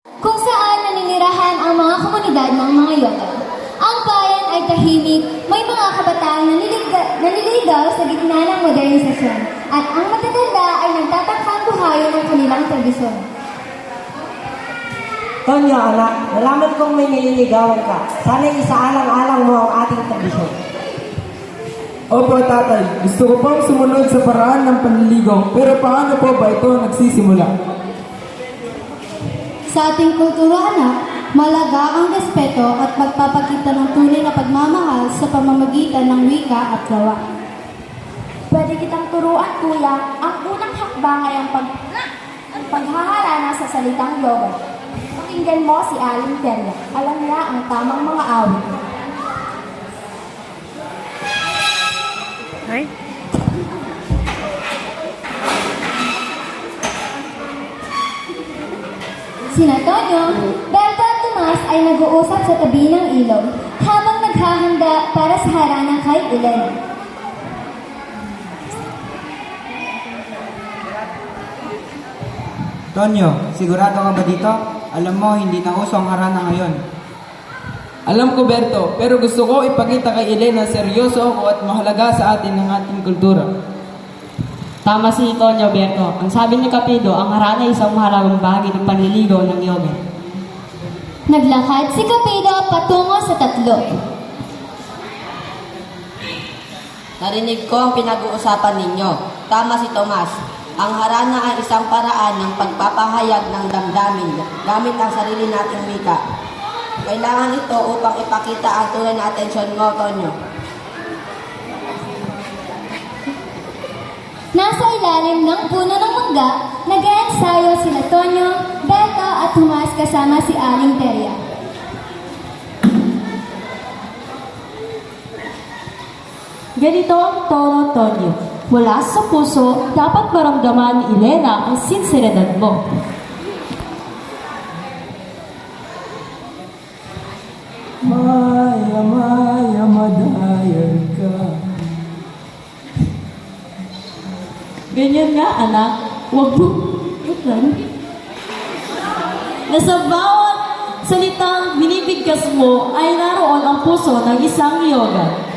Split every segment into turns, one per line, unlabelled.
kung saan naninirahan ang mga komunidad ng mga yoga. Ang bayan ay tahimik, may mga kabataang naniligaw sa gitna ng modernisasyon, at ang matatanda ay nagtatakang buhayin ng kanilang tradisyon.
Tonyo, anak, nalaman kong may nililigawan ka. Sana'y isaalang-alang mo ang ating tradisyon.
Opo, tatay. Gusto ko pang sumunod sa paraan ng panliligaw. Pero paano po ba ito nagsisimula?
Sa ating kultura, anak, malaga ang respeto at pagpapakita ng tunay na pagmamahal sa pamamagitan ng wika at gawa.
Pwede kitang turuan, kuya. Ang unang hakbang ay ang paghaharana sa salitang yoga. Pakinggan mo si Aling Teria. Alam niya ang tamang mga awit.
Sina Tonyo, Berto at Tomas ay nag-uusap sa tabi ng ilog habang naghahanda para sa harana kay Elena.
Tonyo, sigurado ka ba dito? Alam mo, hindi na uso ang harana ngayon.
Alam ko, Berto, pero gusto ko ipakita kay Elena seryoso ako at mahalaga sa atin ang ating kultura.
Tama si Tonyo, Berto. Ang sabi ni Kapido, ang harana ay isang mahalagang bahagi ng panliligaw ng yoga.
Naglakad si Kapido patungo sa tatlo.
Narinig ko ang pinag-uusapan ninyo. Tama si Tomas. Ang harana ay isang paraan ng pagpapahayag ng damdamin gamit ang sarili nating wika. Kailangan ito upang ipakita ang tunay na atensyon mo, Tonyo.
Nasa ilalim ng puno ng mangga, nag-eensayo sila Tonyo, Berto at Tomas kasama si Aling Teria.
Ganito ang tono, Tonyo. Mula sa puso, dapat maramdaman ni Elena ang sinseridad mo.
Maya, Maya, madayan ka.
Ganyan nga, anak. Huwag mo. Bukan. Na sa bawat salitang binibigkas mo ay naroon ang puso ng isang yoga.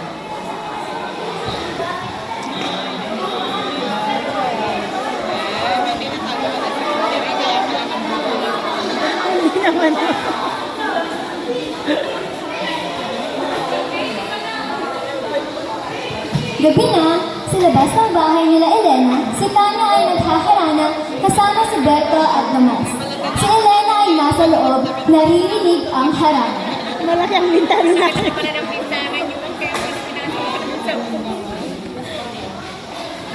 Gabi na, sa labas ng bahay nila Elena, si Tonyo ay naghaharana kasama si Berto at Tomas. Si Elena ay nasa loob, naririnig ang harana.
Malaki ang bintana natin.